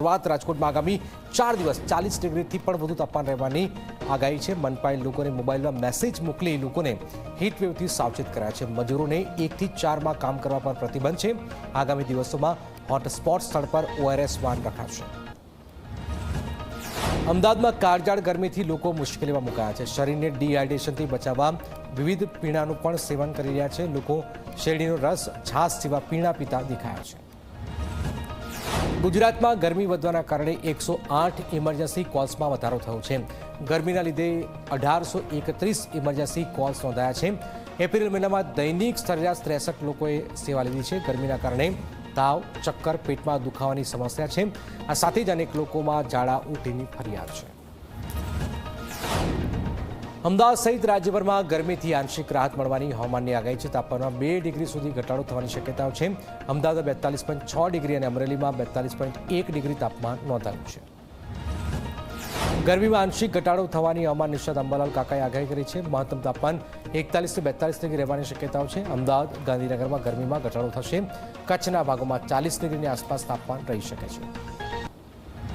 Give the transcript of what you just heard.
શરૂઆત રાજકોટમાં આગામી 4 દિવસ 40 ડિગ્રીથી પણ વધુ તાપમાન રહેવાની આગાહી છે। મનપાએ લોકોને મોબાઈલમાં મેસેજ મોકલી લોકોને હીટવેવથી સાવચેત કર્યા છે। મજૂરોને 1 થી 4 માં કામ કરવા પર પ્રતિબંધ છે। આગામી દિવસોમાં હોટસ્પોટ સ્થળ પર ORS વાન રખાશે। અમદાવાદમાં કાળઝાળ ગરમીથી લોકો મુશ્કેલીમાં મુકાયા છે। શરીરને ડિહાઇડ્રેશનથી બચાવવા વિવિધ પીણાનું પણ સેવન કરી રહ્યા છે। લોકો શેરડીનો રસ, છાશ જેવા પીણા પીતા દેખાયા છે। ગુજરાતમાં ગરમી વધવાના કારણે 108 ઇમરજન્સી કોલ્સમાં વધારો થયો છે। ગરમીના લીધે 1831 ઇમરજન્સી કોલ્સ નોંધાયા છે। એપ્રિલ મહિનામાં દૈનિક સરેરાશ 63 લોકોએ સેવા લીધી છે। ગરમીના કારણે તાવ, ચક્કર, પેટમાં દુખાવાની સમસ્યા છે। આ સાથે જ અનેક લોકોમાં ઝાડા ઉલટીની ફરિયાદ છે। અમદાવાદ સહિત રાજ્યભરમાં ગરમીથી આંશિક રાહત મળવાની હવામાનની આગાહી છે। તાપમાનમાં 2 ડિગ્રી સુધી ઘટાડો થવાની શક્યતાઓ છે। અમદાવાદમાં 42.6 ડિગ્રી અને અમરેલીમાં 42.1 ડિગ્રી તાપમાન નોંધાયું છે। ગરમીમાં આંશિક ઘટાડો થવાની હવામાન નિષ્ણાત અંબાલાલ કાકાએ આગાહી કરી છે। મહત્તમ તાપમાન 41 થી 42 ડિગ્રી રહેવાની શક્યતાઓ છે। અમદાવાદ, ગાંધીનગરમાં ગરમીમાં ઘટાડો થશે। કચ્છના ભાગોમાં 40 ડિગ્રીની આસપાસ તાપમાન રહી શકે છે।